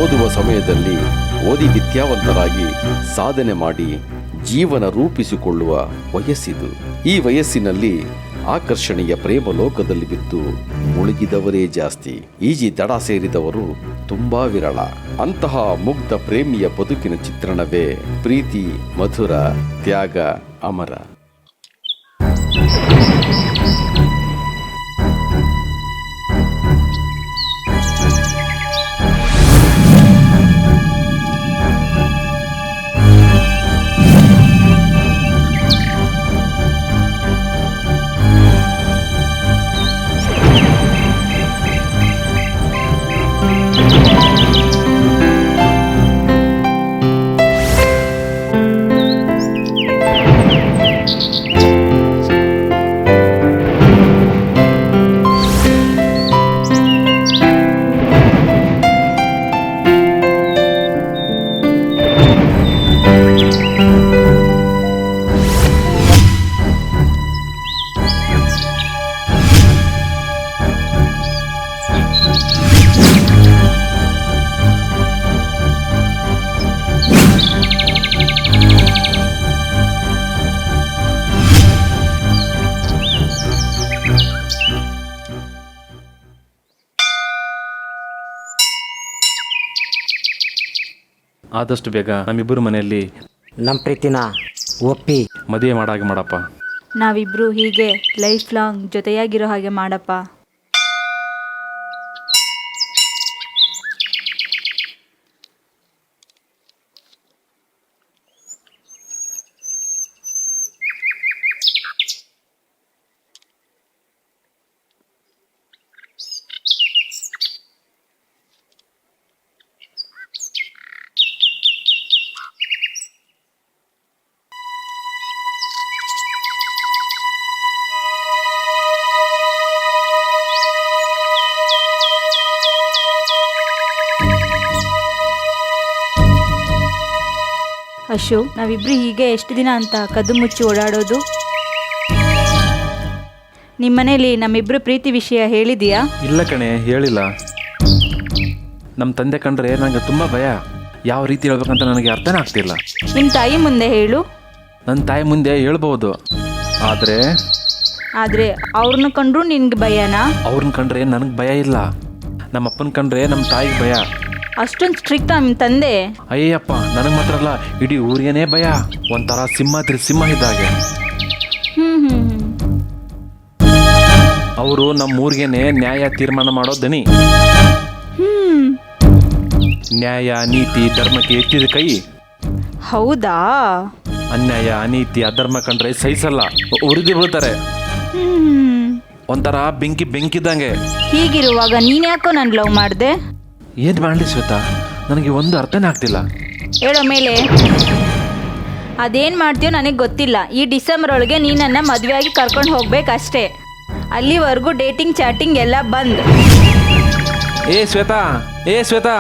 ಓದುವ ಸಮಯದಲ್ಲಿ ಓದಿ ವಿದ್ಯಾವಂತರಾಗಿ ಸಾಧನೆ ಮಾಡಿ ಜೀವನ ರೂಪಿಸಿಕೊಳ್ಳುವ ವಯಸ್ಸಿದು. ಈ ವಯಸ್ಸಿನಲ್ಲಿ ಆಕರ್ಷಣೆಯ ಪ್ರೇಮ ಲೋಕದಲ್ಲಿ ಬಿದ್ದು ಮುಳುಗಿದವರೇ ಜಾಸ್ತಿ. ಈಜಿ ದಡ ಸೇರಿದವರು ತುಂಬಾ ವಿರಳ. ಅಂತಹ ಮುಗ್ಧ ಪ್ರೇಮಿಯ ಬದುಕಿನ ಚಿತ್ರಣವೇ ಪ್ರೀತಿ ಮಧುರ, ತ್ಯಾಗ ಅಮರ. ಆದಷ್ಟು ಬೇಗ ನಮ್ಮಿಬ್ಬರು ಮನೆಯಲ್ಲಿ ನಮ್ಮ ಪ್ರೀತಿನ ಒಪ್ಪಿ ಮದುವೆ ಮಾಡಾಗೆ ಮಾಡಪ್ಪ. ನಾವಿಬ್ರು ಹೀಗೆ ಲೈಫ್ ಲಾಂಗ್ ಜೊತೆಯಾಗಿರೋ ಹಾಗೆ ಮಾಡಪ್ಪ. ಅಶು, ನಾವಿಬ್ರು ಹೀಗೆ ಎಷ್ಟು ದಿನ ಅಂತ ಕದ್ದು ಮುಚ್ಚಿ ಓಡಾಡೋದು? ನಿಮ್ಮನೇಲಿ ನಮ್ಮಿಬ್ರು ಪ್ರೀತಿ ವಿಷಯ ಹೇಳಿದೀಯಾ? ಇಲ್ಲ ಕಣೆ, ಹೇಳಿಲ್ಲ. ನಮ್ಮ ತಂದೆ ಕಂಡ್ರೆ ನನಗೆ ತುಂಬ ಭಯ. ಯಾವ ರೀತಿ ಹೇಳ್ಬೇಕಂತ ನನಗೆ ಅರ್ಥನೇ ಆಗ್ತಿಲ್ಲ. ನಿಮ್ಮ ತಾಯಿ ಮುಂದೆ ಹೇಳು. ನನ್ನ ತಾಯಿ ಮುಂದೆ ಹೇಳ್ಬೋದು, ಆದರೆ ಅವ್ರನ್ನ ಕಂಡ್ರು ನಿನ್ಗೆ ಭಯನಾ? ಅವ್ರನ್ನ ಕಂಡ್ರೆ ನನಗೆ ಭಯ ಇಲ್ಲ. ನಮ್ಮ ಅಪ್ಪನ ಕಂಡ್ರೆ ನಮ್ಮ ತಾಯಿಗೆ ಭಯ. ಅಷ್ಟೊಂದು ಸ್ಟ್ರಿಕ್ಟಾ ನಿಮ್ಮ ತಂದೆ? ಅಯ್ಯಪ್ಪ, ನನಗೆ ಮಾತ್ರ ಅಲ್ಲ, ಇಡೀ ಊರಿಗೇನೆ ಭಯ. ಒಂಥರ ಸಿಂಹ ಇದ್ದಾಗೆ. ಅವರು ನಮ್ಮ ಊರಿಗೇನೆ ನ್ಯಾಯ ತೀರ್ಮಾನ ಮಾಡೋ ದನಿ. ನ್ಯಾಯ ನೀತಿ ಧರ್ಮಕ್ಕೆ ಎತ್ತಿದ ಕೈ. ಹೌದಾ? ಅನ್ಯಾಯ ಅನೀತಿ ಅಧರ್ಮ ಕಂಡ್ರೆ ಸಹಿಸಲ್ಲ, ಉರಿದು ಬೀಳ್ತಾರೆ. ಒಂಥರ ಬೆಂಕಿದ್ದಂಗೆ. ಹೀಗಿರುವಾಗ ನೀನ್ ಯಾಕೋ ನಾನು ಲವ್ ಮಾಡಿದೆ? ಏನು ಮಾಡಲಿ ಶ್ವೇತಾ, ನನಗೆ ಒಂದು ಅರ್ಥನೇ ಆಗ್ತಿಲ್ಲ. ಹೇಳೋ ಮೇಲೆ. ಅದೇನು ಮಾಡ್ತೀಯೋ ನನಗೆ ಗೊತ್ತಿಲ್ಲ. ಈ ಡಿಸೆಂಬರ್ ಒಳಗೆ ನೀನನ್ನು ಮದುವೆಯಾಗಿ ಕರ್ಕೊಂಡು ಹೋಗ್ಬೇಕಷ್ಟೇ. ಅಲ್ಲಿವರೆಗೂ ಡೇಟಿಂಗ್ ಚಾಟಿಂಗ್ ಎಲ್ಲ ಬಂದ್. ಏ ಶ್ವೇತಾ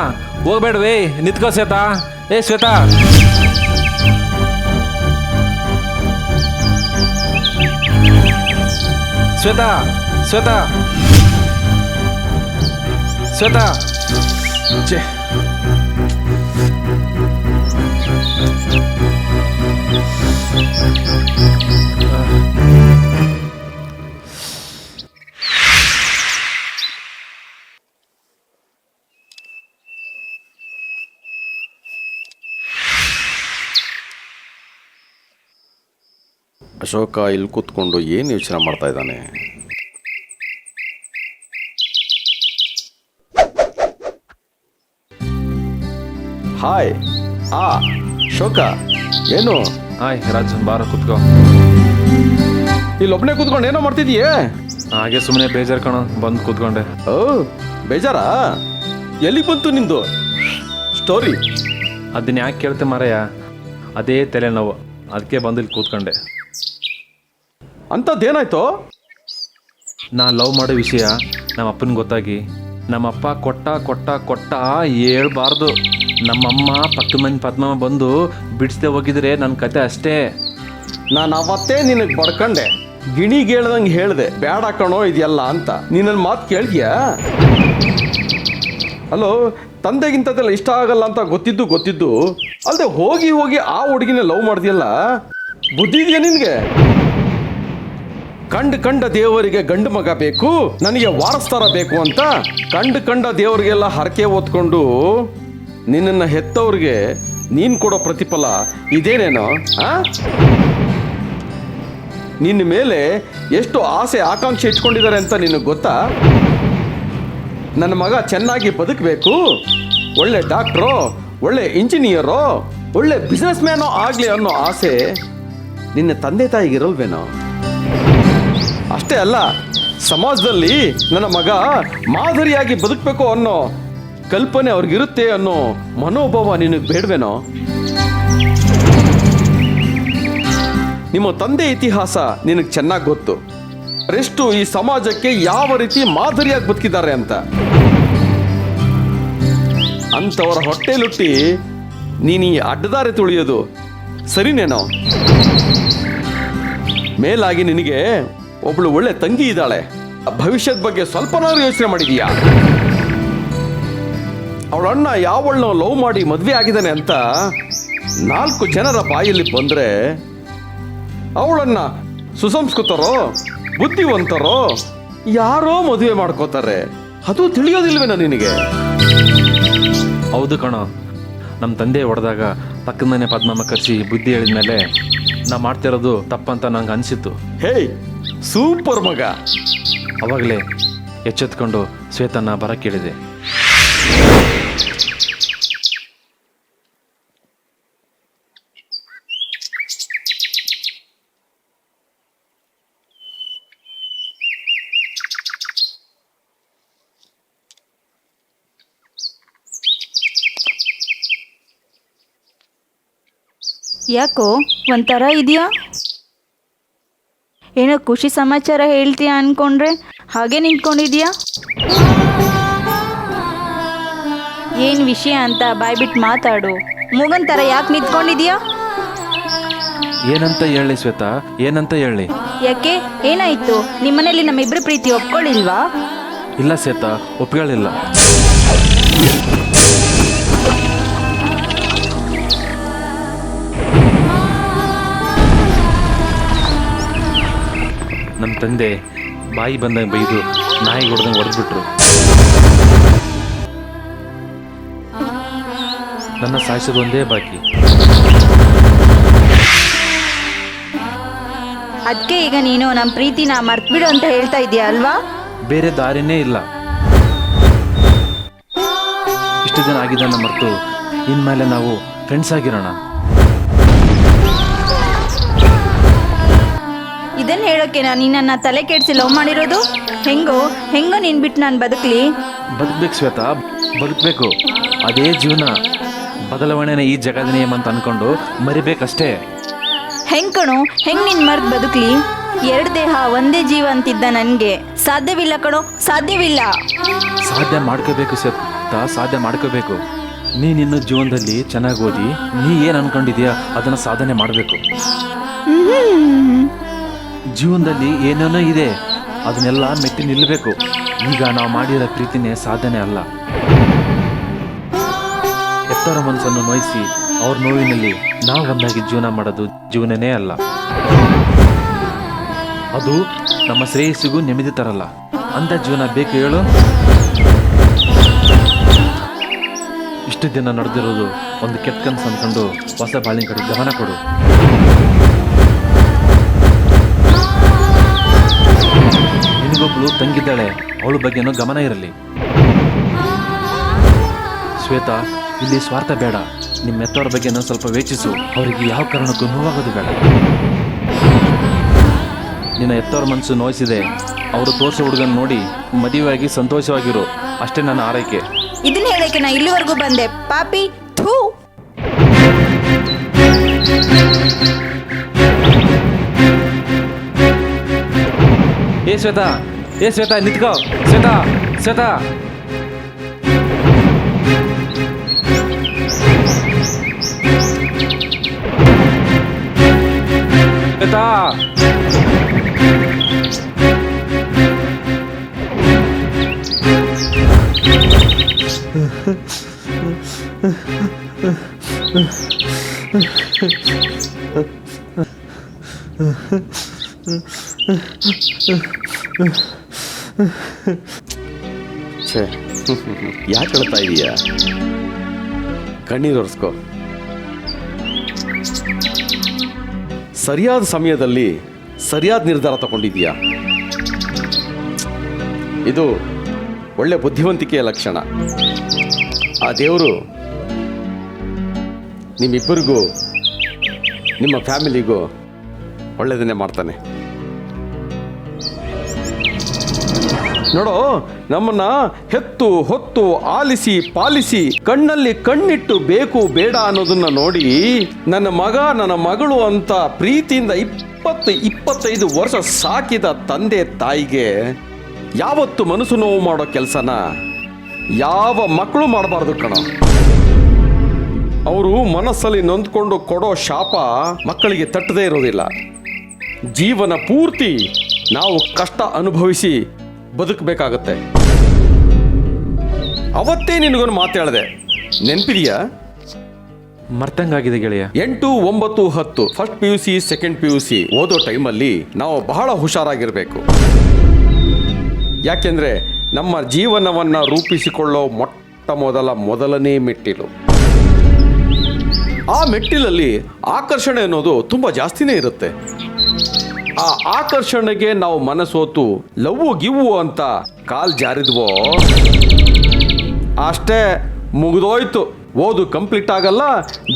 ಹೋಗ್ಬೇಡವೇ, ನಿತ್ಕೋ ಶ್ವೇತಾ. ಏ ಶ್ವೇತಾ, ಛೇ, ಅಶೋಕ ಇಲ್ಲಿ ಕೂತ್ಕೊಂಡು ಏನು ಯೋಚನೆ ಮಾಡ್ತಾ ಇದ್ದಾನೆ? ಹಾಯ್. ಅಶೋಕ, ಏನು? ಹಾಯ್ ರಾಜ್, ಬಾರ ಕೂತ್ಕೋ. ಇಲ್ಲೊಬ್ಬನೇ ಕೂತ್ಕೊಂಡು ಏನೋ ಮಾಡ್ತಿದೀಯೇ? ಹಾಗೆ ಸುಮ್ಮನೆ ಬೇಜಾರು ಕಣೋ, ಬಂದು ಕೂತ್ಕೊಂಡೆ. ಓ, ಬೇಜಾರಾ? ಎಲ್ಲಿ ಬಂತು ನಿಂದು ಸ್ಟೋರಿ? ಅದನ್ನ ಯಾಕೆ ಕೇಳ್ತೆ ಮಾರಯ್ಯ? ಅದೇ ತಲೆನೋವು, ಅದಕ್ಕೆ ಬಂದು ಇಲ್ಲಿ ಕೂತ್ಕೊಂಡೆ. ಅಂಥದ್ದೇನಾಯ್ತು? ನಾ ಲವ್ ಮಾಡೋ ವಿಷಯ ನಮ್ಮ ಅಪ್ಪನಿಗೆ ಗೊತ್ತಾಗಿ ನಮ್ಮಪ್ಪ ಕೊಟ್ಟ ಹೇಳ್ಬಾರ್ದು. ನಮ್ಮಮ್ಮ ಪಕ್ಕದ ಮನೆ ಪದ್ಮಮ್ಮ ಬಂದು ಬಿಡಿಸ್ದೆ ಹೋಗಿದ್ರೆ ನನ್ನ ಕತೆ ಅಷ್ಟೇ. ನಾನು ಅವತ್ತೇ ನಿನಗೆ ಬಡ್ಕಂಡೆ, ಗಿಣಿಗೆ ಹೇಳ್ದಂಗೆ ಹೇಳ್ದೆ ಬೇಡ ಕಣೋ ಇದೆಯಲ್ಲ ಅಂತ. ನೀನು ನನ್ನ ಮಾತು ಕೇಳಿದ್ಯಾ? ಹಲೋ, ತಂದೆಗಿಂತದೆಲ್ಲ ಇಷ್ಟ ಆಗಲ್ಲ ಅಂತ ಗೊತ್ತಿದ್ದು ಅಲ್ಲದೆ ಹೋಗಿ ಆ ಹುಡುಗಿನ ಲವ್ ಮಾಡ್ದಿಯಲ್ಲ, ಬುದ್ಧಿ ಇದೆಯಾ ನಿನಗೆ? ಕಂಡ ದೇವರಿಗೆ ಗಂಡು ಮಗ ಬೇಕು, ನನಗೆ ವಾರಸ್ತಾರ ಬೇಕು ಅಂತ ಕಂಡ ದೇವರಿಗೆಲ್ಲ ಹರಕೆ ಹೊತ್ಕೊಂಡು ನಿನ್ನನ್ನು ಹೆತ್ತವ್ರಿಗೆ ನೀನು ಕೊಡೋ ಪ್ರತಿಫಲ ಇದೇನೇನೋ? ನಿನ್ನ ಮೇಲೆ ಎಷ್ಟು ಆಸೆ ಆಕಾಂಕ್ಷೆ ಇಟ್ಕೊಂಡಿದ್ದಾರೆ ಅಂತ ನಿನಗೆ ಗೊತ್ತಾ? ನನ್ನ ಮಗ ಚೆನ್ನಾಗಿ ಬದುಕಬೇಕು, ಒಳ್ಳೆ ಡಾಕ್ಟ್ರೋ, ಒಳ್ಳೆ ಇಂಜಿನಿಯರೋ, ಒಳ್ಳೆ ಬಿಸ್ನೆಸ್ ಮ್ಯಾನೋ ಆಗಲಿ ಅನ್ನೋ ಆಸೆ ನಿನ್ನ ತಂದೆ ತಾಯಿಗಿರಲ್ವೇನೋ? ಅಷ್ಟೇ ಅಲ್ಲ, ಸಮಾಜದಲ್ಲಿ ನನ್ನ ಮಗ ಮಾದರಿಯಾಗಿ ಬದುಕಬೇಕು ಅನ್ನೋ ಕಲ್ಪನೆ ಅವ್ರಿಗಿರುತ್ತೆ ಅನ್ನೋ ಮನೋಭಾವ ನಿನಗೆ ಬೇಡವೇನೋ? ನಿಮ್ಮ ತಂದೆ ಇತಿಹಾಸ ನಿನಗೆ ಚೆನ್ನಾಗಿ ಗೊತ್ತು, ಎಷ್ಟು ಈ ಸಮಾಜಕ್ಕೆ ಯಾವ ರೀತಿ ಮಾದರಿಯಾಗಿ ಬದುಕಿದ್ದಾರೆ ಅಂತ. ಅಂಥವರ ಹೊಟ್ಟೆಲುಟ್ಟಿ ನೀನು ಈ ಅಡ್ಡದಾರಿ ತುಳಿಯೋದು ಸರಿನೇನೋ? ಮೇಲಾಗಿ ನಿನಗೆ ಒಬ್ಳು ಒಳ್ಳೆ ತಂಗಿ ಇದ್ದಾಳೆ, ಭವಿಷ್ಯದ ಬಗ್ಗೆ ಸ್ವಲ್ಪನಾದ್ರೂ ಯೋಚನೆ ಮಾಡಿದೀಯಾ? ಅವಳ ಅಣ್ಣ ಯಾವಳನ್ನ ಲವ್ ಮಾಡಿ ಮದುವೆ ಆಗಿದ್ದಾನೆ ಅಂತ 4 ಜನರ ಬಾಯಲ್ಲಿ ಬಂದ್ರೆ ಅವಳನ್ನ ಸುಸಂಸ್ಕೃತರೋ ಬುದ್ಧಿವಂತರೋ ಯಾರೋ ಮದುವೆ ಮಾಡ್ಕೋತಾರೆ. ಅದು ತಿಳಿಯೋದಿಲ್ವೇನೋ ನಿನಗೆ? ಹೌದು ಕಣೋ, ನಮ್ಮ ತಂದೆ ಹೊಡೆದಾಗ ಪಕ್ಕದ ಮನೆ ಪದ್ಮಮ್ಮ ಕರೆಸಿ ಬುದ್ಧಿ ಹೇಳಿದ್ಮೇಲೆ ನಾ ಮಾಡ್ತಿರೋದು ತಪ್ಪಂತ ನಂಗೆ ಅನಿಸಿತ್ತು. ಹೇಯ್, ಸೂಪರ್ ಮಗ. ಅವಾಗಲೇ ಎಚ್ಚೆತ್ಕೊಂಡು ಶ್ವೇತನ ಬರ ಕೇಳಿದೆ. ಯಾಕೋ ಒಂಥರ ಇದೆಯಾ? ಏನೋ ಖುಷಿ ಸಮಾಚಾರ ಹೇಳ್ತೀಯಾ ಅನ್ಕೊಂಡ್ರೆ ಹಾಗೆ ನಿಂತ್ಕೊಂಡಿದ್ಯಾ? ಏನು ವಿಷಯ ಅಂತ ಬಾಯ್ಬಿಟ್ಟು ಮಾತಾಡು. ಮೂಗನ್ ಥರ ಯಾಕೆ ನಿಂತ್ಕೊಂಡಿದ್ಯಾ? ಏನಂತ ಹೇಳಿ ಶ್ವೇತಾ, ಏನಂತ ಹೇಳಿ? ಯಾಕೆ, ಏನಾಯ್ತು? ನಿಮ್ಮನೇಲಿ ನಮ್ಮಿಬ್ಬರ ಪ್ರೀತಿ ಒಪ್ಕೊಳ್ಳಿಲ್ವಾ? ಇಲ್ಲ ಶ್ವೇತಾ, ಒಪ್ಕೊಳ್ಳಿಲ್ಲ. ನಮ್ಮ ತಂದೆ ಬಾಯಿ ಬಂದಂಗೆ ಬೈದು ನಾಯಿ ಹೊಡೆದಂಗೆ ಹೊಡೆದ್ಬಿಟ್ರು. ನನ್ನ ಸಾಯಿಸೋದು ಒಂದೇ ಬಾಕಿ. ಅದಕ್ಕೆ ಈಗ ನೀನು ನಮ್ಮ ಪ್ರೀತಿನ ಮರ್ತ್ಬಿಡು ಅಂತ ಹೇಳ್ತಾ ಇದೀಯ ಅಲ್ವಾ? ಬೇರೆ ದಾರಿನೇ ಇಲ್ಲ. ಇಷ್ಟು ದಿನ ಆಗಿದ್ದನ್ನು ಮರೆತು ಇನ್ಮೇಲೆ ನಾವು ಫ್ರೆಂಡ್ಸ್ ಆಗಿರೋಣ. ಇದನ್ನ ಹೇಳೋಕೆ ನಾನು ನಿನ್ನ ತಲೆ ಕೆಡಿಸಿ ಲವ್ ಮಾಡಿರೋದು? ಹೆಂಗೋ ನೀನ್ ಬಿಟ್ಟು ನಾನು ಬದುಕಲಿ? ಬದುಕಬೇಕು ಶ್ವೇತಾ, ಬದುಕಬೇಕು. ಅದೇ ಜೀವನ. ಬದಲಾವಣೆನ ಈ ಜಗದ ನಿಯಮ ಅಂತ ಅನ್ಕೊಂಡು ಮರಿಬೇಕಷ್ಟೇ. ಹೆಂಗ್ ಕಣೋ, ಹೆಂಗ್ ನಿನ್ ಮರ್ತ್ ಬದುಕಲಿ? 2 ದೇಹ ಒಂದೇ ಜೀವ ಅಂತಿದ್ದ ನನಗೆ ಸಾಧ್ಯವಿಲ್ಲ ಕಣೋ, ಸಾಧ್ಯವಿಲ್ಲ. ಸಾಧ್ಯ ಮಾಡ್ಕೋಬೇಕು ಶ್ವೇತಾ, ಸಾಧ್ಯ ಮಾಡ್ಕೋಬೇಕು. ನೀನಿನ್ನು ಜೀವನದಲ್ಲಿ ಚೆನ್ನಾಗಿ ಓದಿ ನೀ ಏನು ಅನ್ಕೊಂಡಿದ್ಯಾ ಅದನ್ನು ಸಾಧನೆ ಮಾಡಬೇಕು. ಜೀವನದಲ್ಲಿ ಏನೇನೋ ಇದೆ, ಅದನ್ನೆಲ್ಲ ಮೆಟ್ಟಿ ನಿಲ್ಲಬೇಕು. ಈಗ ನಾವು ಮಾಡಿರೋ ಪ್ರೀತಿನೇ ಸಾಧನೆ ಅಲ್ಲ. ಎತ್ತರ ಮನಸ್ಸನ್ನು ನೋಯಿಸಿ ಅವ್ರ ನೋವಿನಲ್ಲಿ ನಾವು ಒಂದಾಗಿ ಜೀವನ ಮಾಡೋದು ಜೀವನನೇ ಅಲ್ಲ. ಅದು ನಮ್ಮ ಶ್ರೇಯಸ್ಸಿಗೂ ನೆಮ್ಮದಿ ತರಲ್ಲ. ಅಂಥ ಜೀವನ ಬೇಕು ಹೇಳು? ಇಷ್ಟು ದಿನ ನಡೆದಿರೋದು ಒಂದು ಕೆಟ್ಟ ಕನಸು ಅಂದ್ಕೊಂಡು ಹೊಸ ಬಾಳಿನ ಕಡೆ ಗಮನ ಕೊಡು. ನಿನಗೊಬ್ಳು ತಂಗಿದ್ದಾಳೆ, ಅವಳ ಬಗ್ಗೆನೂ ಗಮನ ಇರಲಿ. ಶ್ವೇತಾ, ಇಲ್ಲಿ ಸ್ವಾರ್ಥ ಬೇಡ. ನಿಮ್ಮ ಮೆತ್ತವ್ರ ಬಗ್ಗೆನೂ ಸ್ವಲ್ಪ ವೇಚಿಸು. ಅವರಿಗೆ ಯಾವ ಕಾರಣಕ್ಕೂ ನೋವಾಗೋದು ಬೇಡ. ನಿನ್ನ ಎತ್ತವ್ರ ಮನಸ್ಸು ನೋಯಿಸಿದೆ, ಅವರು ತೋರಿಸೋ ಹುಡುಗನ ನೋಡಿ ಮದುವೆಯಾಗಿ ಸಂತೋಷವಾಗಿರು. ಅಷ್ಟೇ ನನ್ನ ಆರೈಕೆ. ಇದನ್ನ ಹೇಳಕ್ಕೆ ನಾ ಇಲ್ಲಿವರೆಗೂ ಬಂದೆ ಪಾಪಿ. ಥೂ. ಏ ಶ್ವೇತಾ, ಏ ಶ್ವೇತಾ, ನಿಂತ್ಕೋ. ಶ್ವೇತಾ, ಶ್ವೇತಾ. ಶ್ವೇತಾ. ಛೇ, ಯಾಕೆ ಹೇಳ್ತಾ ಇದೀಯಾ? ಕಣ್ಣೀರು ಒರೆಸ್ಕೋ. ಸರಿಯಾದ ಸಮಯದಲ್ಲಿ ಸರಿಯಾದ ನಿರ್ಧಾರ ತಗೊಂಡಿದೀಯಾ. ಇದು ಒಳ್ಳೆ ಬುದ್ಧಿವಂತಿಕೆಯ ಲಕ್ಷಣ. ಆ ದೇವರು ನಿಮ್ಮಿಬ್ಬರಿಗೂ ನಿಮ್ಮ ಫ್ಯಾಮಿಲಿಗೂ ಒಳ್ಳೆಯದನ್ನೇ ಮಾಡ್ತಾನೆ. ನೋಡೋ, ನಮ್ಮನ್ನ ಹೆತ್ತು ಹೊತ್ತು ಆಲಿಸಿ ಪಾಲಿಸಿ ಕಣ್ಣಲ್ಲಿ ಕಣ್ಣಿಟ್ಟು ಬೇಕು ಬೇಡ ಅನ್ನೋದನ್ನ ನೋಡಿ ನನ್ನ ಮಗ ನನ್ನ ಮಗಳು ಅಂತ ಪ್ರೀತಿಯಿಂದ 20-25 ವರ್ಷ ಸಾಕಿದ ತಂದೆ ತಾಯಿಗೆ ಯಾವತ್ತು ಮನಸ್ಸು ನೋವು ಮಾಡೋ ಕೆಲಸನ ಯಾವ ಮಕ್ಕಳು ಮಾಡಬಾರ್ದು ಕಣ. ಅವರು ಮನಸ್ಸಲ್ಲಿ ನೊಂದ್ಕೊಂಡು ಕೊಡೋ ಶಾಪ ಮಕ್ಕಳಿಗೆ ತಟ್ಟದೇ ಇರೋದಿಲ್ಲ. ಜೀವನ ಪೂರ್ತಿ ನಾವು ಕಷ್ಟ ಅನುಭವಿಸಿ ಬದುಕಬೇಕಾಗತ್ತೆ. ಅವತ್ತೇ ನಿನಗೊಂದು ಮಾತು ಹೇಳಿದೆ, ನೆನಪಿದೆಯಾ? ಮರ್ತಂಗಾಗಿದೆ ಗೆಳೆಯ. 8, 9, 10 ಫಸ್ಟ್ PUC ಸೆಕೆಂಡ್ PUC ಓದೋ ಟೈಮಲ್ಲಿ ನಾವು ಬಹಳ ಹುಷಾರಾಗಿರ್ಬೇಕು. ಯಾಕೆಂದ್ರೆ ನಮ್ಮ ಜೀವನವನ್ನ ರೂಪಿಸಿಕೊಳ್ಳೋ ಮೊದಲನೇ ಮೆಟ್ಟಿಲು. ಆ ಮೆಟ್ಟಿಲಲ್ಲಿ ಆಕರ್ಷಣೆ ಅನ್ನೋದು ತುಂಬಾ ಜಾಸ್ತಿನೇ ಇರುತ್ತೆ. ಆ ಆಕರ್ಷಣೆಗೆ ನಾವು ಮನಸೋತು ಲವ್ವು ಗಿವ್ವು ಅಂತ ಕಾಲ್ ಜಾರಿದ್ವೋ ಅಷ್ಟೇ, ಮುಗಿದೋಯ್ತು. ಓದು ಕಂಪ್ಲೀಟ್ ಆಗಲ್ಲ,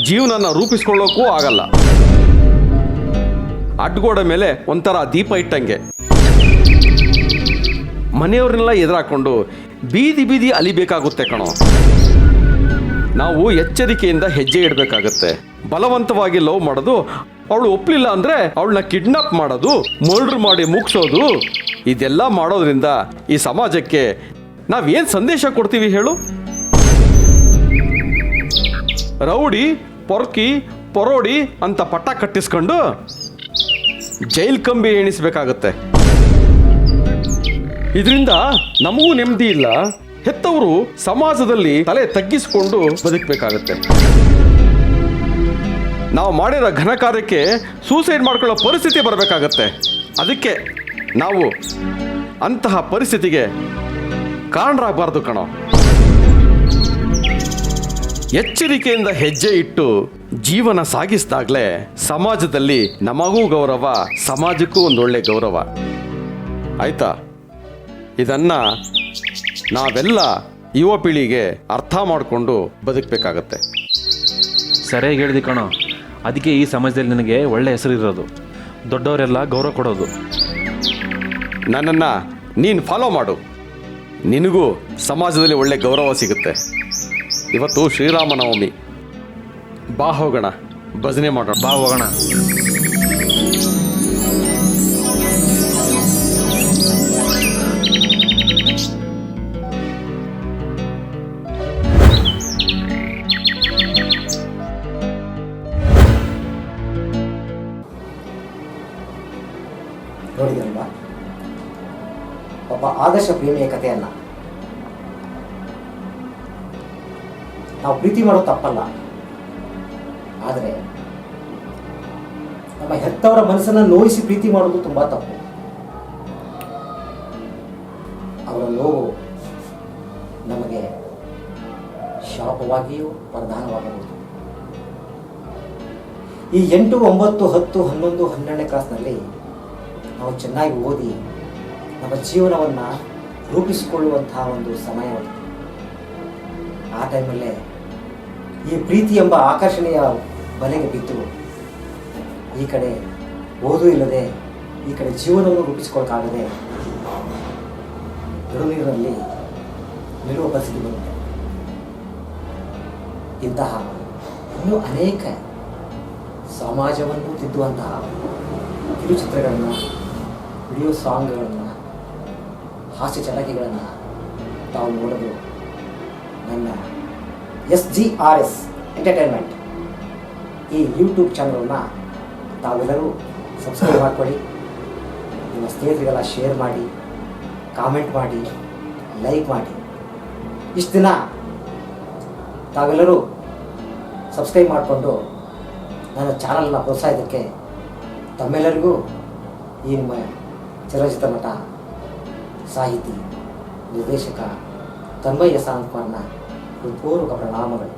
ಜೀವನನ ರೂಪಿಸ್ಕೊಳ್ಳೋಕ್ಕೂ ಆಗಲ್ಲ. ಅಡ್ಗೋಡೆ ಮೇಲೆ ಒಂಥರ ದೀಪ ಇಟ್ಟಂಗೆ ಮನೆಯವ್ರನ್ನೆಲ್ಲ ಎದುರಾಕೊಂಡು ಬೀದಿ ಬೀದಿ ಅಲಿಬೇಕಾಗುತ್ತೆ ಕಣೋ. ನಾವು ಎಚ್ಚರಿಕೆಯಿಂದ ಹೆಜ್ಜೆ ಇಡಬೇಕಾಗತ್ತೆ. ಬಲವಂತವಾಗಿ ಲವ್ ಮಾಡೋದು, ಅವಳು ಒಪ್ಲಿಲ್ಲ ಅಂದ್ರೆ ಅವಳನ್ನ ಕಿಡ್ನಾಪ್ ಮಾಡೋದು, ಮರ್ಡರ್ ಮಾಡಿ ಮುಗಿಸೋದು, ಇದೆಲ್ಲ ಮಾಡೋದ್ರಿಂದ ಈ ಸಮಾಜಕ್ಕೆ ನಾವೇನ್ ಸಂದೇಶ ಕೊಡ್ತೀವಿ ಹೇಳು? ರೌಡಿ, ಪೊರ್ಕಿ, ಪೊರೋಡಿ ಅಂತ ಪಟ್ಟ ಕಟ್ಟಿಸ್ಕೊಂಡು ಜೈಲ್ ಕಂಬಿ ಎಣಿಸ್ಬೇಕಾಗತ್ತೆ. ಇದರಿಂದ ನಮಗೂ ನೆಮ್ಮದಿ ಇಲ್ಲ, ಹೆತ್ತವರು ಸಮಾಜದಲ್ಲಿ ತಲೆ ತಗ್ಗಿಸಿಕೊಂಡು ಬದುಕಬೇಕಾಗತ್ತೆ. ನಾವು ಮಾಡಿರೋ ಘನ ಕಾರ್ಯಕ್ಕೆ ಸೂಸೈಡ್ ಮಾಡ್ಕೊಳ್ಳೋ ಪರಿಸ್ಥಿತಿ ಬರಬೇಕಾಗತ್ತೆ. ಅದಕ್ಕೆ ನಾವು ಅಂತಹ ಪರಿಸ್ಥಿತಿಗೆ ಕಾರಣರಾಗಬಾರ್ದು ಕಣೋ. ಎಚ್ಚರಿಕೆಯಿಂದ ಹೆಜ್ಜೆ ಇಟ್ಟು ಜೀವನ ಸಾಗಿಸಿದಾಗಲೇ ಸಮಾಜದಲ್ಲಿ ನಮಗೂ ಗೌರವ, ಸಮಾಜಕ್ಕೂ ಒಂದೊಳ್ಳೆ ಗೌರವ. ಆಯ್ತಾ? ಇದನ್ನ ನಾವೆಲ್ಲ ಯುವ ಪೀಳಿಗೆ ಅರ್ಥ ಮಾಡಿಕೊಂಡು ಬದುಕಬೇಕಾಗತ್ತೆ. ಸರಿಯಾಗಿ ಹೇಳಿದೆ ಕಣೋ. ಅದಕ್ಕೆ ಈ ಸಮಾಜದಲ್ಲಿ ನನಗೆ ಒಳ್ಳೆ ಹೆಸರಿರೋದು, ದೊಡ್ಡವರೆಲ್ಲ ಗೌರವ ಕೊಡೋದು. ನನ್ನನ್ನು ನೀನು ಫಾಲೋ ಮಾಡು, ನಿನಗೂ ಸಮಾಜದಲ್ಲಿ ಒಳ್ಳೆ ಗೌರವ ಸಿಗುತ್ತೆ. ಇವತ್ತು ಶ್ರೀರಾಮನವಮಿ, ಬಾ ಹೋಗೋಣ, ಭಜನೆ ಮಾಡೋಣ. ಬಾ ಹೋಗೋಣ. ನೋಡಿದ್ರಲ್ವಾ ಒಬ್ಬ ಆದರ್ಶ ಪ್ರೇಮಿಯ ಕಥೆಯನ್ನ. ನಾವು ಪ್ರೀತಿ ಮಾಡೋದು ತಪ್ಪಲ್ಲ, ಆದರೆ ನಮ್ಮ ಹೆತ್ತವರ ಮನಸ್ಸನ್ನು ನೋಯಿಸಿ ಪ್ರೀತಿ ಮಾಡೋದು ತುಂಬಾ ತಪ್ಪು. ಅವರ ನೋವು ನಮಗೆ ಶಾಪವಾಗಿಯೂ ವರದಾನವಾಗಬಹುದು. ಈ 8, 9, 10, 11, 12ನೇ ಕ್ಲಾಸ್ನಲ್ಲಿ ನಾವು ಚೆನ್ನಾಗಿ ಓದಿ ನಮ್ಮ ಜೀವನವನ್ನು ರೂಪಿಸಿಕೊಳ್ಳುವಂತಹ ಒಂದು ಸಮಯ. ಆ ಟೈಮಲ್ಲೇ ಈ ಪ್ರೀತಿ ಎಂಬ ಆಕರ್ಷಣೆಯ ಬಲೆಗೆ ಬಿದ್ದು ಈ ಕಡೆ ಓದು ಇಲ್ಲದೆ ಈ ಕಡೆ ಜೀವನವನ್ನು ರೂಪಿಸಿಕೊಳ್ಳಕ್ಕಾಗದೆ ನಡುನೀರಿನಲ್ಲಿ ನಿಲ್ಲುವ ಪರಿಸ್ಥಿತಿ ಬಂದಿದೆ. ಇಂತಹ ಇನ್ನೂ ಅನೇಕ ಸಮಾಜವನ್ನು ತಿದ್ದುವಂತಹ ಕಿರುಚಿತ್ರಗಳನ್ನು, ವಿಡಿಯೋ ಸಾಂಗ್ಗಳನ್ನು, ಹಾಸ್ಯ ಚಟಕಿಗಳನ್ನು ತಾವು ನೋಡಲು ನನ್ನ SGRS ಎಂಟರ್ಟೈನ್ಮೆಂಟ್ ಈ ಯೂಟ್ಯೂಬ್ ಚಾನಲನ್ನು ತಾವೆಲ್ಲರೂ ಸಬ್ಸ್ಕ್ರೈಬ್ ಮಾಡಿಕೊಳ್ಳಿ. ನಿಮ್ಮ ಸ್ನೇಹಿತರಿಗೆಲ್ಲ ಶೇರ್ ಮಾಡಿ, ಕಾಮೆಂಟ್ ಮಾಡಿ, ಲೈಕ್ ಮಾಡಿ. ಇಷ್ಟು ದಿನ ತಾವೆಲ್ಲರೂ ಸಬ್ಸ್ಕ್ರೈಬ್ ಮಾಡಿಕೊಂಡು ನನ್ನ ಚಾನಲ್ನ ಪ್ರೋತ್ಸಾಹಿಸೋಕ್ಕೆ ತಮ್ಮೆಲ್ಲರಿಗೂ ಈ ನಿಮ್ಮ ಚಲನಚಿತ್ರ ನಟ, ಸಾಹಿತಿ, ನಿರ್ದೇಶಕ ತನ್ಮಯ್ ಎಸ್. ಕುಮಾರ್ನ ಹೃತ್ಪೂರ್ವಕ ಪ್ರಣಾಮಗಳು.